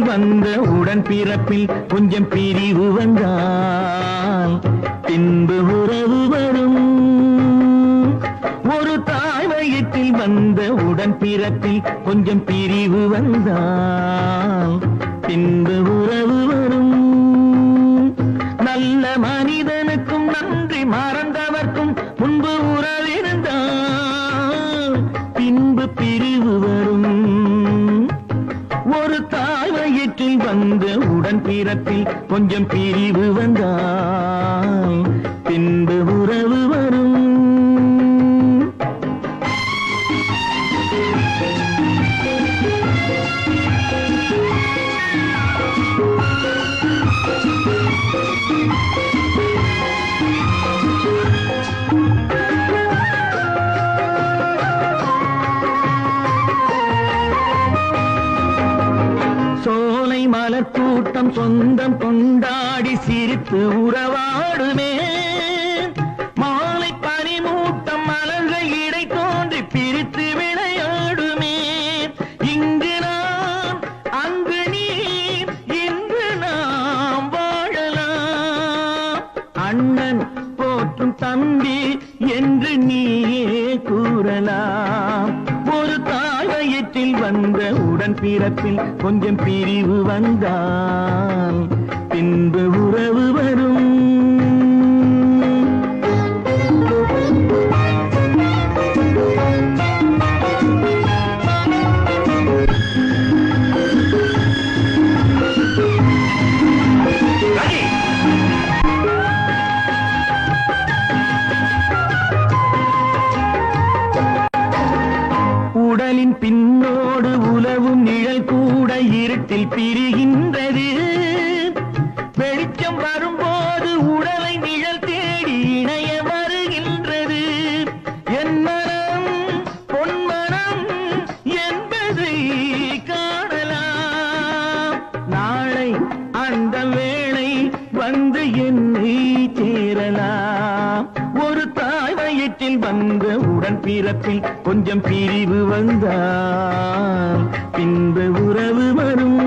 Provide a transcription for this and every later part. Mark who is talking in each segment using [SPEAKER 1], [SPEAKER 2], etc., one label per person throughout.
[SPEAKER 1] வந்த உடன் பிறப்பில் கொஞ்சம் பிரிவு வந்தால் பின்பு உறவு வரும். ஒரு தாய் வயிற்றில் வந்த உடன் பிறப்பில் கொஞ்சம் பிரிவு வந்தால் பின்பு உறவு வரும். நல்ல மனிதனுக்கும் நன்றி மறந்தவர்க்கும் முன்பு உறவிருந்தால் பின்பு பிரிவு வரும். ஒரு தாய் வயிற்றில் வந்த உடன் பிறப்பில் கொஞ்சம் பிரிவு வந்தால் பின்பு உறவு வரும். மலர் கூட்டம் சொந்தம் கொண்டாடி சிரித்து உறவாடுமே. மாலை பனிமூட்டம் மலர்கள் இடை தோன்றி பிரித்து விளையாடுமே. இங்கு நாம் அங்கு நீ இன்று நாம் வாழலாம். அண்ணன் போற்றும் தம்பி என்று நீயே கூறலாம். ஒரு தாய் வயிற்றில் வந்த உடன் பிறப்பில் கொஞ்சம் பிரிவு வந்தால் பின்பு உறவு வரும். உடலின் பின்னோடு உலவும் நிழல் கூட இருட்டில் பிரிகின்றது. வெளிச்சம் வரும்போது உடலை நிழல் தேடி இணைய வருகின்றது. என் மனம் பொன்மனம் என்பதை காணலாம். நாளை அந்த வேளை வந்து என்னை சேரலாம். ஒரு தாய் வயிற்றில் வந்த உடன் பிறப்பில் கொஞ்சம் பிரிவு வந்தால் பின்பு உறவு வரும்.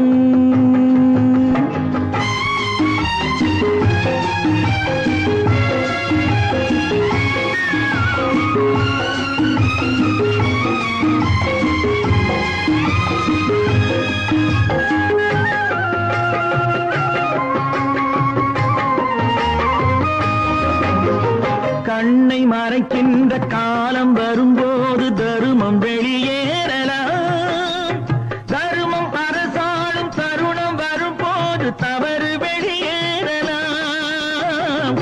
[SPEAKER 1] கண்ணை மறைக்கின்ற காலம் வரும்போது தருமம் வெளியேறலாம். தருமம் அரசாளும் தருணம் வரும்போது தவறு வெளியேறலாம்.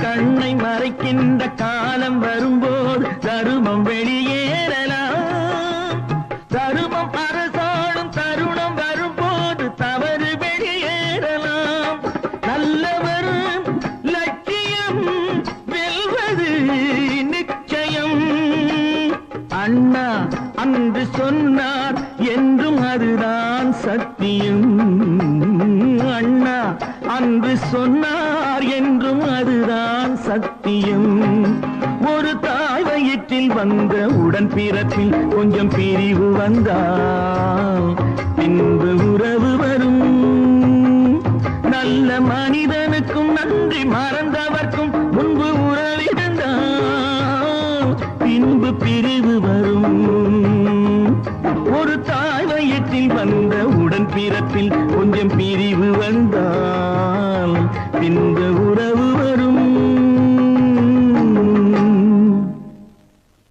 [SPEAKER 1] கண்ணை மறைக்கின்ற காலம் வரும்போது தருமம் வெளியேறலாம். தருமம் அரசாளும் தருணம் வரும்போது தவறு வெளியேறலாம். நல்லவர் லட்சியம் வெல்வது நிச்சயம். அண்ணா அன்று சொன்னார் என்றும் அதுதான் சத்தியம். அண்ணா அன்று சொன்னார் என்றும் அதுதான் சத்தியம். ஒரு தாய் வயிற்றில் வந்த உடன் பிறப்பில் கொஞ்சம் பிரிவு வந்தால் பின்பு உறவு வரும். நல்ல மனிதனுக்கும் நன்றி மறந்தவர்க்கும் முன்பு உறவிருந்தால் பின்பு பிரிவு வரும். ஒரு தாய் வயிற்றில் வந்த உடன் பிறப்பில் கொஞ்சம் பிரிவு வந்தால்